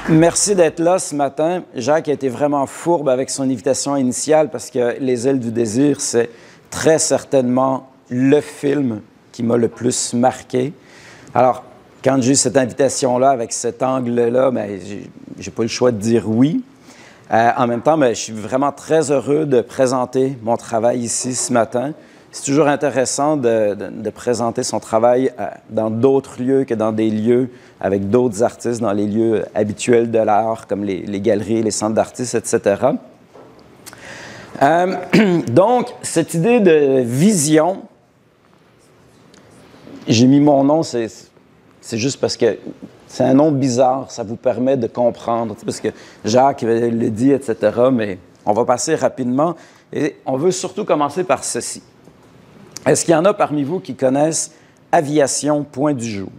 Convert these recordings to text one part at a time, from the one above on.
Merci d'être là ce matin. Jacques a été vraiment fourbe avec son invitation initiale parce que Les Ailes du désir, c'est très certainement le film qui m'a le plus marqué. Alors, quand j'ai eu cette invitation-là, avec cet angle-là, ben, j'ai pas eu le choix de dire oui. En même temps, ben, je suis vraiment très heureux de présenter mon travail ici ce matin. C'est toujours intéressant de présenter son travail dans d'autres lieux que dans des lieux avec d'autres artistes, dans les lieux habituels de l'art, comme les galeries, les centres d'artistes, etc. Donc, cette idée de vision, j'ai mis mon nom, c'est juste parce que c'est un nom bizarre, ça vous permet de comprendre, parce que Jacques le dit, etc., mais on va passer rapidement. Et on veut surtout commencer par ceci. Est-ce qu'il y en a parmi vous qui connaissent Aviation Point du Jour?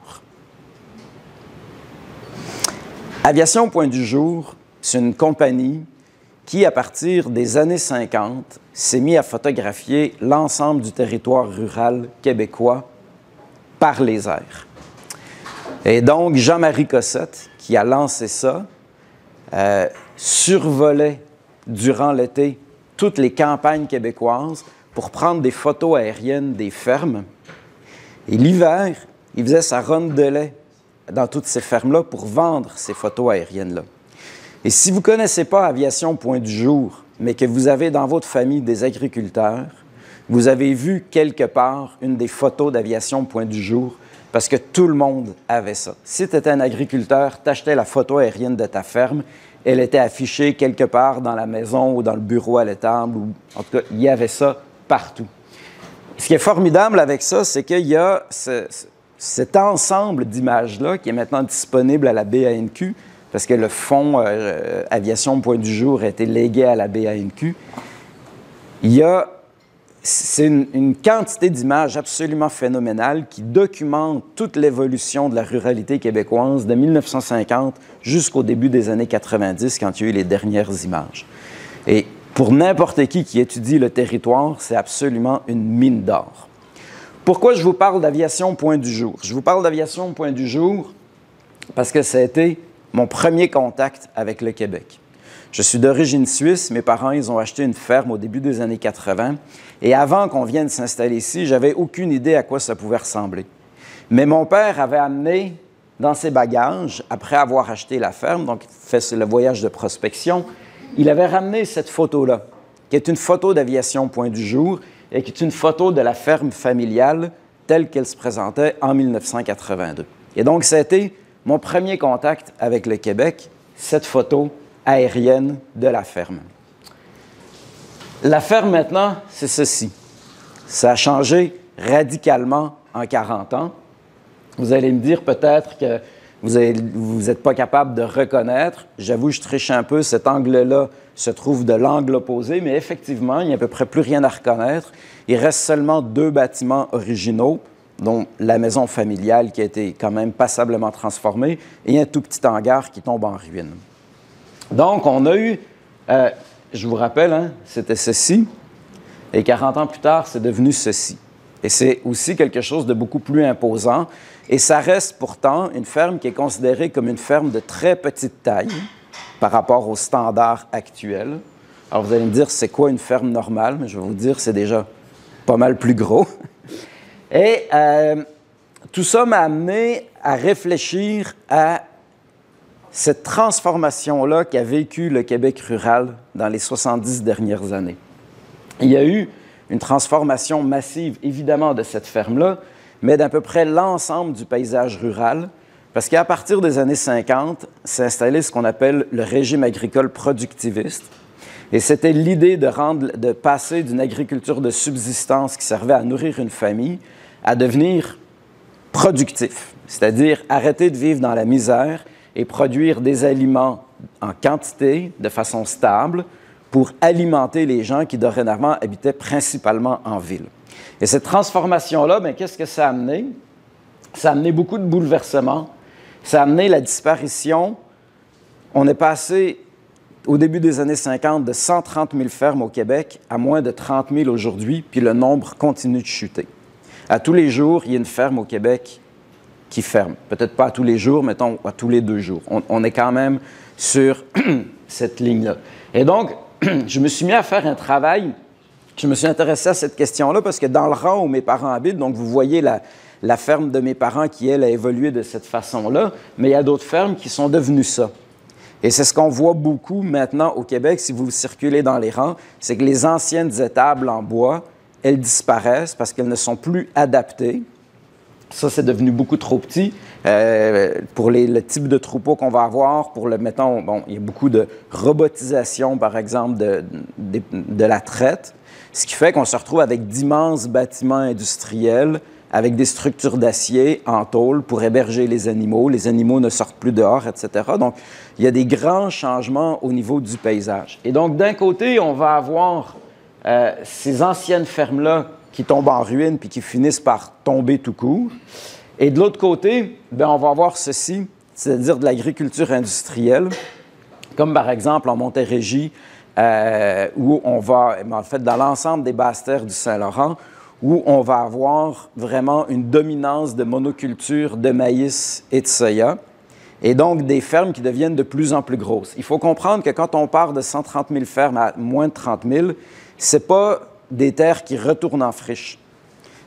Aviation Point du Jour, c'est une compagnie qui, à partir des années 50, s'est mise à photographier l'ensemble du territoire rural québécois par les airs. Et donc, Jean-Marie Cossette, qui a lancé ça, survolait durant l'été toutes les campagnes québécoises pour prendre des photos aériennes des fermes. Et l'hiver, il faisait sa ronde de lait dans toutes ces fermes-là pour vendre ces photos aériennes-là. Et si vous ne connaissez pas Aviation Point du Jour, mais que vous avez dans votre famille des agriculteurs, vous avez vu quelque part une des photos d'Aviation Point du Jour parce que tout le monde avait ça. Si tu étais un agriculteur, tu achetais la photo aérienne de ta ferme, elle était affichée quelque part dans la maison ou dans le bureau à l'étable, ou en tout cas, il y avait ça partout. Ce qui est formidable avec ça, c'est qu'il y a cet ensemble d'images-là qui est maintenant disponible à la BANQ, parce que le fonds Aviation Point du Jour a été légué à la BANQ. C'est une quantité d'images absolument phénoménale qui documente toute l'évolution de la ruralité québécoise de 1950 jusqu'au début des années 90, quand il y a eu les dernières images. Et pour n'importe qui étudie le territoire, c'est absolument une mine d'or. Pourquoi je vous parle d'Aviation Point du Jour? Je vous parle d'Aviation Point du Jour parce que ça a été mon premier contact avec le Québec. Je suis d'origine suisse. Mes parents, ils ont acheté une ferme au début des années 80. Et avant qu'on vienne s'installer ici, j'avais aucune idée à quoi ça pouvait ressembler. Mais mon père avait amené dans ses bagages, après avoir acheté la ferme, donc il fait le voyage de prospection, il avait ramené cette photo-là, qui est une photo d'Aviation Point du Jour et qui est une photo de la ferme familiale telle qu'elle se présentait en 1982. Et donc, ça a été mon premier contact avec le Québec, cette photo aérienne de la ferme. La ferme, maintenant, c'est ceci. Ça a changé radicalement en 40 ans. Vous allez me dire peut-être que vous n'êtes pas capable de reconnaître. J'avoue, je triche un peu. Cet angle-là se trouve de l'angle opposé, mais effectivement, il n'y a à peu près plus rien à reconnaître. Il reste seulement 2 bâtiments originaux, dont la maison familiale qui a été quand même passablement transformée, et un tout petit hangar qui tombe en ruine. Donc, on a eu, je vous rappelle, hein, c'était ceci, et 40 ans plus tard, c'est devenu ceci. Et c'est aussi quelque chose de beaucoup plus imposant, et ça reste pourtant une ferme qui est considérée comme une ferme de très petite taille par rapport aux standards actuels. Alors, vous allez me dire, c'est quoi une ferme normale? Mais je vais vous dire, c'est déjà pas mal plus gros. Et tout ça m'a amené à réfléchir à cette transformation-là qu'a vécu le Québec rural dans les 70 dernières années. Il y a eu une transformation massive, évidemment, de cette ferme-là, mais d'à peu près l'ensemble du paysage rural, parce qu'à partir des années 50, s'est installé ce qu'on appelle le régime agricole productiviste. Et c'était l'idée de passer d'une agriculture de subsistance qui servait à nourrir une famille à devenir productif, c'est-à-dire arrêter de vivre dans la misère et produire des aliments en quantité, de façon stable, pour alimenter les gens qui dorénavant habitaient principalement en ville. Et cette transformation-là, bien, qu'est-ce que ça a amené? Ça a amené beaucoup de bouleversements. Ça a amené la disparition. On est passé, au début des années 50, de 130 000 fermes au Québec à moins de 30 000 aujourd'hui, puis le nombre continue de chuter. À tous les jours, il y a une ferme au Québec qui ferment. Peut-être pas à tous les jours, mettons à tous les 2 jours. On est quand même sur cette ligne-là. Et donc, je me suis mis à faire un travail, je me suis intéressé à cette question-là parce que dans le rang où mes parents habitent, donc vous voyez la ferme de mes parents qui, elle, a évolué de cette façon-là, mais il y a d'autres fermes qui sont devenues ça. Et c'est ce qu'on voit beaucoup maintenant au Québec, si vous circulez dans les rangs, c'est que les anciennes étables en bois, elles disparaissent parce qu'elles ne sont plus adaptées. Ça, c'est devenu beaucoup trop petit pour le type de troupeau qu'on va avoir. Mettons, bon, il y a beaucoup de robotisation, par exemple, de la traite, ce qui fait qu'on se retrouve avec d'immenses bâtiments industriels avec des structures d'acier en tôle pour héberger les animaux. Les animaux ne sortent plus dehors, etc. Donc, il y a des grands changements au niveau du paysage. Et donc, d'un côté, on va avoir ces anciennes fermes-là qui tombent en ruine puis qui finissent par tomber tout court. Et de l'autre côté, bien, on va avoir ceci, c'est-à-dire de l'agriculture industrielle, comme par exemple en Montérégie, où on va, en fait, dans l'ensemble des basses terres du Saint-Laurent, où on va avoir vraiment une dominance de monoculture de maïs et de soya, et donc des fermes qui deviennent de plus en plus grosses. Il faut comprendre que quand on part de 130 000 fermes à moins de 30 000, ce n'est pas des terres qui retournent en friche.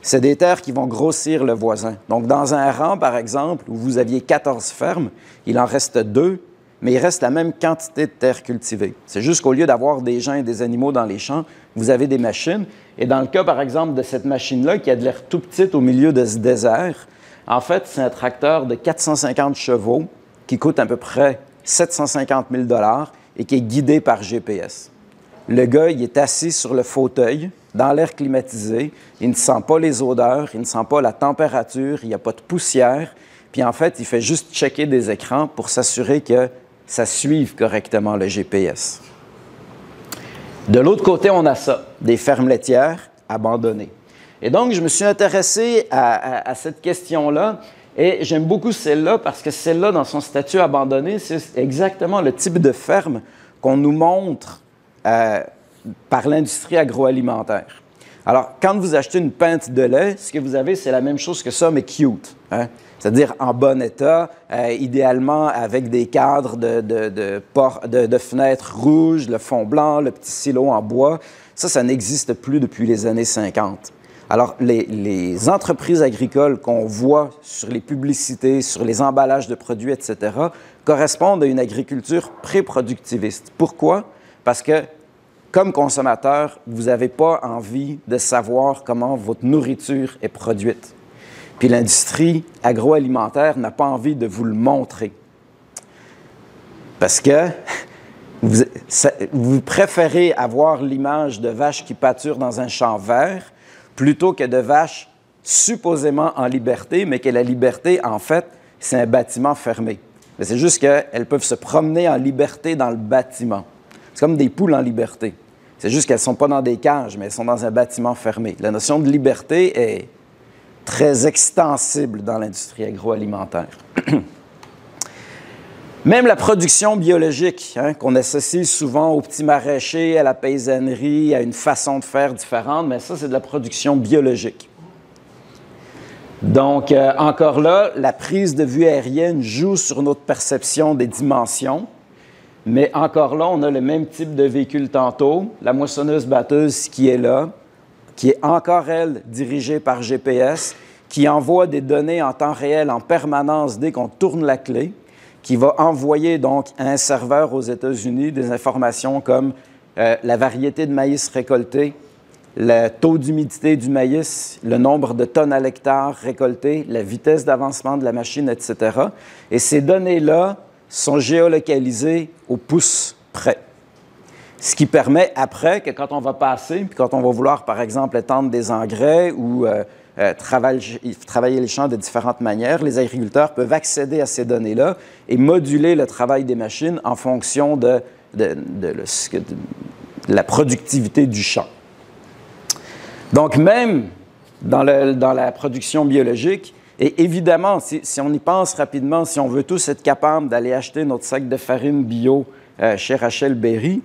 C'est des terres qui vont grossir le voisin. Donc, dans un rang, par exemple, où vous aviez 14 fermes, il en reste 2, mais il reste la même quantité de terres cultivées. C'est juste qu'au lieu d'avoir des gens et des animaux dans les champs, vous avez des machines. Et dans le cas, par exemple, de cette machine-là, qui a de l'air tout petite au milieu de ce désert, en fait, c'est un tracteur de 450 chevaux qui coûte à peu près 750 000 $ et qui est guidé par GPS. Le gars, il est assis sur le fauteuil, dans l'air climatisé, il ne sent pas les odeurs, il ne sent pas la température, il n'y a pas de poussière, puis en fait, il fait juste checker des écrans pour s'assurer que ça suive correctement le GPS. De l'autre côté, on a ça, des fermes laitières abandonnées. Et donc, je me suis intéressé à cette question-là, et j'aime beaucoup celle-là parce que celle-là, dans son statut abandonné, c'est exactement le type de ferme qu'on nous montre par l'industrie agroalimentaire. Alors, quand vous achetez une pinte de lait, ce que vous avez, c'est la même chose que ça, mais cute. Hein? C'est-à-dire en bon état, idéalement avec des cadres de fenêtres rouges, le fond blanc, le petit silo en bois. Ça n'existe plus depuis les années 50. Alors, les entreprises agricoles qu'on voit sur les publicités, sur les emballages de produits, etc., correspondent à une agriculture pré-productiviste. Pourquoi? Parce que, comme consommateur, vous n'avez pas envie de savoir comment votre nourriture est produite. Puis l'industrie agroalimentaire n'a pas envie de vous le montrer. Parce que vous préférez avoir l'image de vaches qui pâturent dans un champ vert plutôt que de vaches supposément en liberté, mais que la liberté, en fait, c'est un bâtiment fermé. Mais c'est juste qu'elles peuvent se promener en liberté dans le bâtiment. C'est comme des poules en liberté. C'est juste qu'elles ne sont pas dans des cages, mais elles sont dans un bâtiment fermé. La notion de liberté est très extensible dans l'industrie agroalimentaire. Même la production biologique, hein, qu'on associe souvent aux petits maraîchers, à la paysannerie, à une façon de faire différente, mais ça, c'est de la production biologique. Donc, encore là, la prise de vue aérienne joue sur notre perception des dimensions, mais encore là, on a le même type de véhicule tantôt, la moissonneuse-batteuse qui est là, qui est encore, elle, dirigée par GPS, qui envoie des données en temps réel en permanence dès qu'on tourne la clé, qui va envoyer donc à un serveur aux États-Unis des informations comme la variété de maïs récolté, le taux d'humidité du maïs, le nombre de tonnes à l'hectare récoltées, la vitesse d'avancement de la machine, etc. Et ces données-là sont géolocalisées au pouce près. Ce qui permet après que quand on va passer, puis quand on va vouloir, par exemple, étendre des engrais ou travailler les champs de différentes manières, les agriculteurs peuvent accéder à ces données-là et moduler le travail des machines en fonction de la productivité du champ. Donc, même dans la production biologique, et évidemment, si on y pense rapidement, si on veut tous être capables d'aller acheter notre sac de farine bio chez Rachel Berry,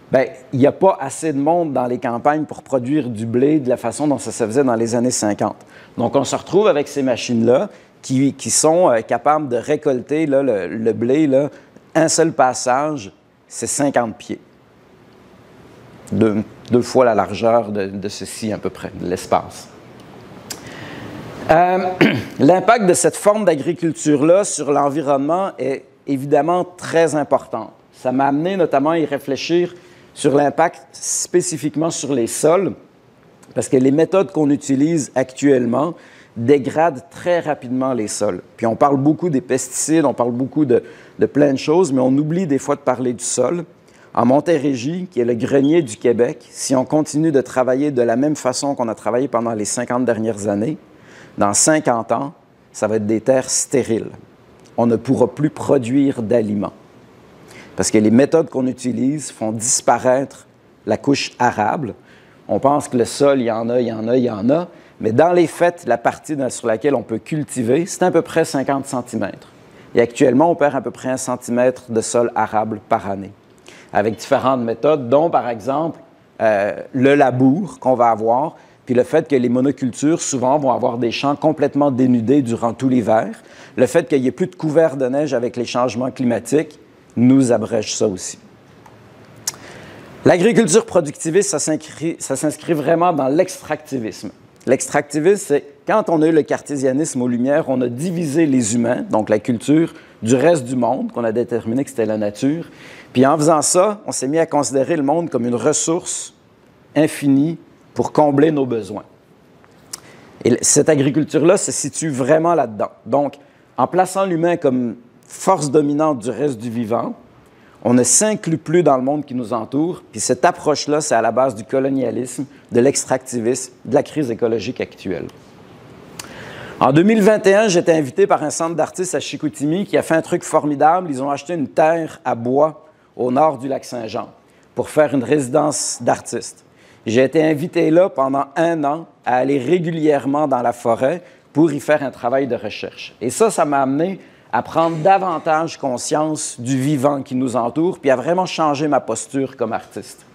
bien, il n'y a pas assez de monde dans les campagnes pour produire du blé de la façon dont ça se faisait dans les années 50. Donc, on se retrouve avec ces machines-là qui sont capables de récolter là, le blé, là, un seul passage, c'est 50 pieds. Deux fois la largeur de ceci à peu près, de l'espace. L'impact de cette forme d'agriculture-là sur l'environnement est évidemment très important. Ça m'a amené notamment à y réfléchir sur l'impact spécifiquement sur les sols, parce que les méthodes qu'on utilise actuellement dégradent très rapidement les sols. Puis on parle beaucoup des pesticides, on parle beaucoup de plein de choses, mais on oublie des fois de parler du sol. En Montérégie, qui est le grenier du Québec, si on continue de travailler de la même façon qu'on a travaillé pendant les 50 dernières années, dans 50 ans, ça va être des terres stériles. On ne pourra plus produire d'aliments. Parce que les méthodes qu'on utilise font disparaître la couche arable. On pense que le sol, il y en a, mais dans les faits, la partie sur laquelle on peut cultiver, c'est à peu près 50 cm. Et actuellement, on perd à peu près 1 cm de sol arable par année, avec différentes méthodes, dont par exemple le labour qu'on va avoir, puis le fait que les monocultures, souvent, vont avoir des champs complètement dénudés durant tout l'hiver. Le fait qu'il n'y ait plus de couvert de neige avec les changements climatiques nous abrège ça aussi. L'agriculture productiviste, ça s'inscrit vraiment dans l'extractivisme. L'extractivisme, c'est quand on a eu le cartésianisme aux Lumières, on a divisé les humains, donc la culture, du reste du monde, qu'on a déterminé que c'était la nature. Puis en faisant ça, on s'est mis à considérer le monde comme une ressource infinie pour combler nos besoins. Et cette agriculture-là se situe vraiment là-dedans. Donc, en plaçant l'humain comme force dominante du reste du vivant, on ne s'inclut plus dans le monde qui nous entoure, puis cette approche-là, c'est à la base du colonialisme, de l'extractivisme, de la crise écologique actuelle. En 2021, j'étais invité par un centre d'artistes à Chicoutimi qui a fait un truc formidable. Ils ont acheté une terre à bois au nord du lac Saint-Jean pour faire une résidence d'artistes. J'ai été invité là pendant 1 an à aller régulièrement dans la forêt pour y faire un travail de recherche. Et ça m'a amené à prendre davantage conscience du vivant qui nous entoure, puis à vraiment changer ma posture comme artiste.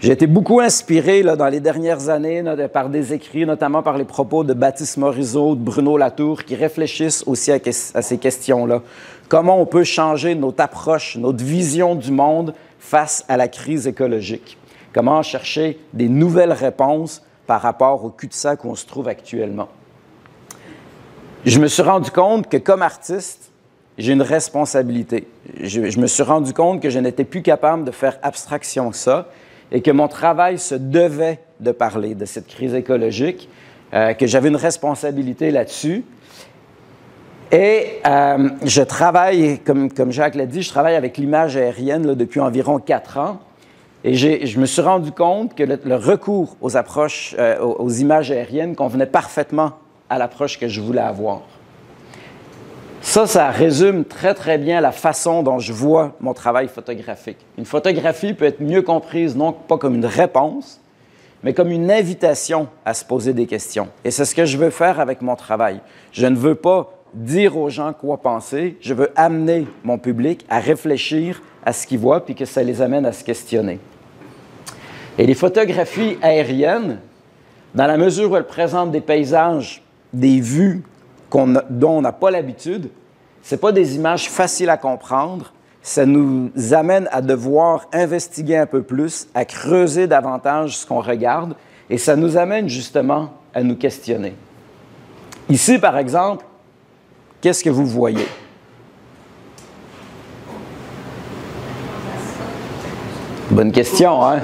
J'ai été beaucoup inspiré là, dans les dernières années par des écrits, notamment par les propos de Baptiste Morisot, de Bruno Latour, qui réfléchissent aussi à ces questions-là. Comment on peut changer notre approche, notre vision du monde face à la crise écologique? Comment chercher des nouvelles réponses par rapport au cul-de-sac où on se trouve actuellement? Je me suis rendu compte que comme artiste, j'ai une responsabilité. Je me suis rendu compte que je n'étais plus capable de faire abstraction de ça et que mon travail se devait de parler de cette crise écologique, que j'avais une responsabilité là-dessus. Et je travaille, comme Jacques l'a dit, je travaille avec l'image aérienne là, depuis environ 4 ans. Et je me suis rendu compte que le recours aux approches, aux images aériennes convenait parfaitement à l'approche que je voulais avoir. Ça résume très, très bien la façon dont je vois mon travail photographique. Une photographie peut être mieux comprise, non pas comme une réponse, mais comme une invitation à se poser des questions. Et c'est ce que je veux faire avec mon travail. Je ne veux pas dire aux gens quoi penser, je veux amener mon public à réfléchir à ce qu'ils voient, puis que ça les amène à se questionner. Et les photographies aériennes, dans la mesure où elles présentent des paysages, des vues dont on n'a pas l'habitude, ce n'est pas des images faciles à comprendre, ça nous amène à devoir investiguer un peu plus, à creuser davantage ce qu'on regarde, et ça nous amène justement à nous questionner. Ici, par exemple, qu'est-ce que vous voyez? Bonne question, hein?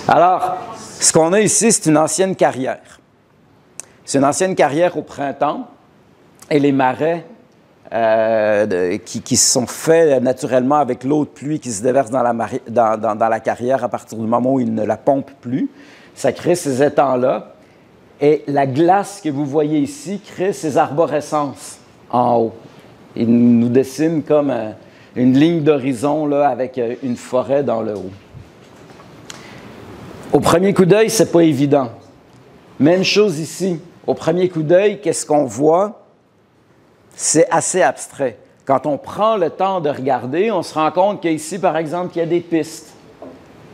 Alors, ce qu'on a ici, c'est une ancienne carrière. C'est une ancienne carrière au printemps et les marais qui se sont faits naturellement avec l'eau de pluie qui se déverse dans la carrière à partir du moment où il ne la pompe plus. Ça crée ces étangs-là. Et la glace que vous voyez ici crée ces arborescences en haut. Il nous dessine comme une ligne d'horizon là, avec une forêt dans le haut. Au premier coup d'œil, ce n'est pas évident. Même chose ici. Au premier coup d'œil, qu'est-ce qu'on voit? C'est assez abstrait. Quand on prend le temps de regarder, on se rend compte qu'ici, par exemple, il y a des pistes.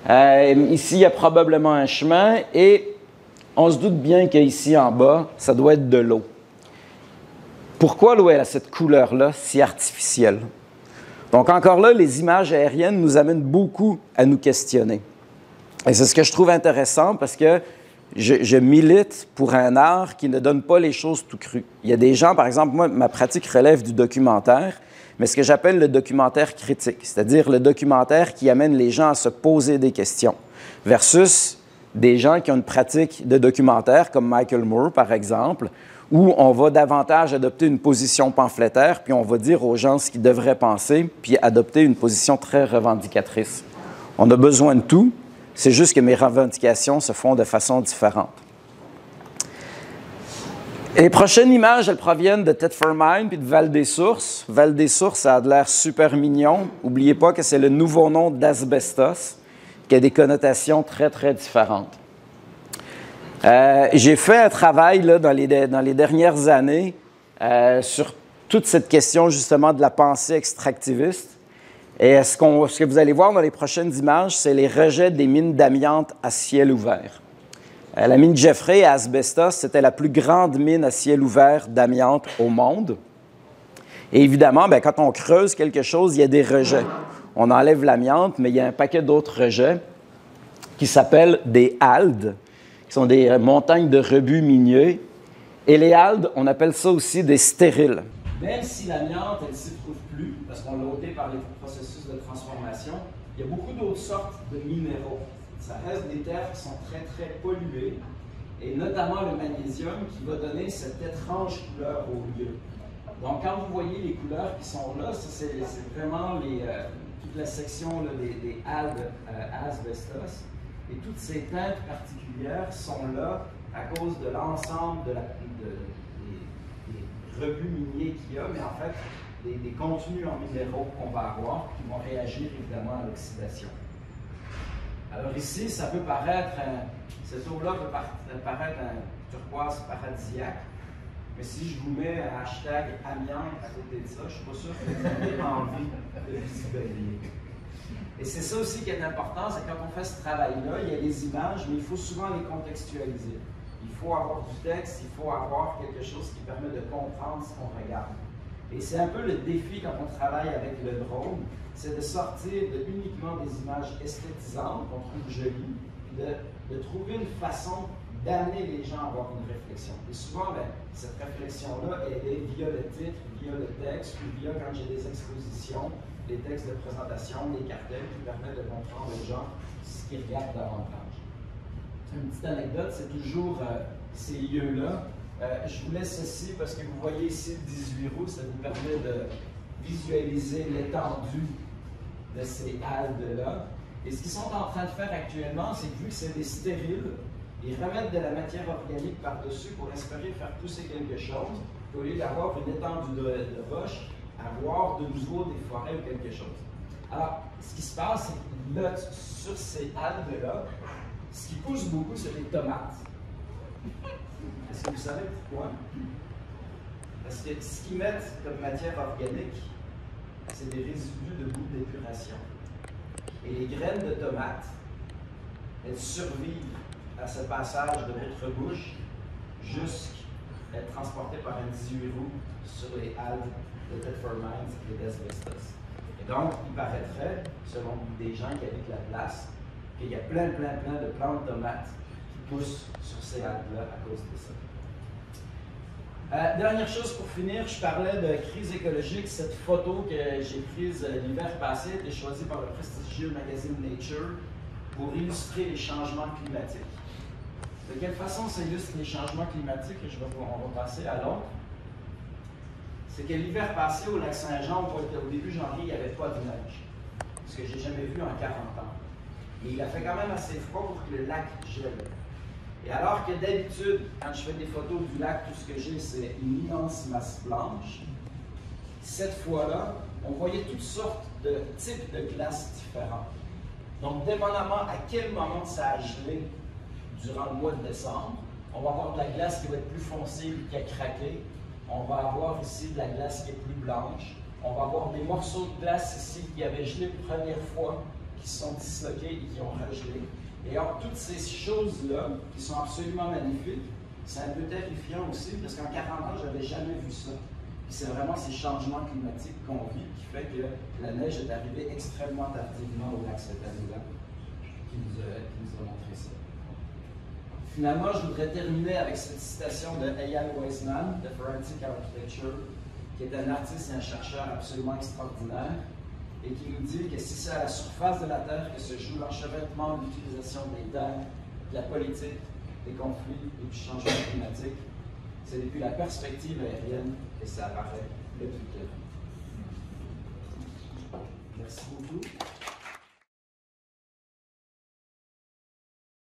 Ici, il y a probablement un chemin et on se doute bien qu'ici, en bas, ça doit être de l'eau. Pourquoi l'eau a cette couleur-là si artificielle? Donc encore là, les images aériennes nous amènent beaucoup à nous questionner. Et c'est ce que je trouve intéressant parce que je milite pour un art qui ne donne pas les choses tout crues. Il y a des gens, par exemple, moi, ma pratique relève du documentaire, mais ce que j'appelle le documentaire critique, c'est-à-dire le documentaire qui amène les gens à se poser des questions, versus des gens qui ont une pratique de documentaire, comme Michael Moore, par exemple, où on va davantage adopter une position pamphlétaire, puis on va dire aux gens ce qu'ils devraient penser, puis adopter une position très revendicatrice. On a besoin de tout, c'est juste que mes revendications se font de façon différente. Et les prochaines images, elles proviennent de Thetford Mines puis de Val-des-Sources. Val-des-Sources, ça a de l'air super mignon. N'oubliez pas que c'est le nouveau nom d'asbestos, qui a des connotations très, très différentes. J'ai fait un travail là, dans les dernières années sur toute cette question justement de la pensée extractiviste. Et ce que vous allez voir dans les prochaines images, c'est les rejets des mines d'amiante à ciel ouvert. La mine Jeffrey à Asbestos, c'était la plus grande mine à ciel ouvert d'amiante au monde. Et évidemment, bien, quand on creuse quelque chose, il y a des rejets. On enlève l'amiante, mais il y a un paquet d'autres rejets qui s'appellent des haldes, qui sont des montagnes de rebuts miniers. Et les haldes, on appelle ça aussi des stériles. Même si l'amiante, elle ne s'y trouve plus, parce qu'on l'a ôté par les processus de transformation, il y a beaucoup d'autres sortes de minéraux. Ça reste des terres qui sont très, très polluées, et notamment le magnésium qui va donner cette étrange couleur au lieu. Donc, quand vous voyez les couleurs qui sont là, c'est vraiment toute la section là, des algues asbestos. Et toutes ces teintes particulières sont là à cause de l'ensemble des rebuts miniers qu'il y a, mais en fait, des contenus en minéraux qu'on va avoir qui vont réagir évidemment à l'oxydation. Alors ici, ça peut paraître, cette eau-là peut paraître un turquoise paradisiaque, mais si je vous mets un hashtag amiante à côté de ça, je ne suis pas sûr que vous avez envie de visualiser. Et c'est ça aussi qui est important, c'est quand on fait ce travail-là, il y a les images, mais il faut souvent les contextualiser. Il faut avoir du texte, il faut avoir quelque chose qui permet de comprendre ce qu'on regarde. Et c'est un peu le défi quand on travaille avec le drone, c'est de sortir uniquement des images esthétisantes qu'on trouve jolies, de trouver une façon d'amener les gens à avoir une réflexion. Et souvent, bien, cette réflexion-là, elle est via le titre, via le texte, ou via, quand j'ai des expositions, les textes de présentation, les cartels qui permettent de comprendre aux gens ce qu'ils regardent davantage. Une petite anecdote, c'est toujours ces lieux-là. Je vous laisse ceci parce que vous voyez ici le 18 roues, ça vous permet de visualiser l'étendue de ces haldes-là. Et ce qu'ils sont en train de faire actuellement, c'est que vu que c'est des stériles, ils remettent de la matière organique par-dessus pour espérer faire pousser quelque chose, au lieu d'avoir une étendue de roche, avoir de nouveau des forêts ou quelque chose. Alors, ce qui se passe, c'est que là, sur ces algues-là, ce qui pousse beaucoup, c'est les tomates. Est-ce que vous savez pourquoi? Parce que ce qu'ils mettent comme matière organique, c'est des résidus de boue d'épuration. Et les graines de tomates, elles survivent à ce passage de votre bouche jusqu'à être transportées par un 18 roues sur les algues de Thetford Mines et d'Asbestos. Et donc, il paraîtrait, selon des gens qui habitent la place, qu'il y a plein de plantes de tomates qui poussent sur ces algues-là à cause de ça. Dernière chose pour finir, je parlais de crise écologique. Cette photo que j'ai prise l'hiver passé a été choisie par le prestigieux magazine Nature pour illustrer les changements climatiques. De quelle façon s'illustrent les changements climatiques? On va passer à l'autre. C'est que l'hiver passé, au lac Saint-Jean, au début janvier, il n'y avait pas de neige. Ce que j'ai jamais vu en 40 ans. Et il a fait quand même assez froid pour que le lac gèle. Et alors que d'habitude, quand je fais des photos du lac, tout ce que j'ai, c'est une immense masse blanche, cette fois-là, on voyait toutes sortes de types de glaces différents. Donc, dépendamment à quel moment ça a gelé durant le mois de décembre, on va avoir de la glace qui va être plus foncée et qui a craqué. On va avoir ici de la glace qui est plus blanche. On va avoir des morceaux de glace ici qui avaient gelé pour la première fois, qui se sont disloqués et qui ont regelé. Et alors, toutes ces choses-là, qui sont absolument magnifiques, c'est un peu terrifiant aussi, parce qu'en 40 ans, je n'avais jamais vu ça. Puis c'est vraiment ces changements climatiques qu'on vit qui fait que la neige est arrivée extrêmement tardivement au lac cette année-là, qui nous a montré ça. Finalement, je voudrais terminer avec cette citation de Eyal Weizman, de Forensic Architecture, qui est un artiste et un chercheur absolument extraordinaire, et qui nous dit que si c'est à la surface de la Terre que se joue l'enchevêtrement de l'utilisation des terres, de la politique, des conflits et du changement climatique, c'est depuis la perspective aérienne que ça apparaît le plus clair. Merci beaucoup.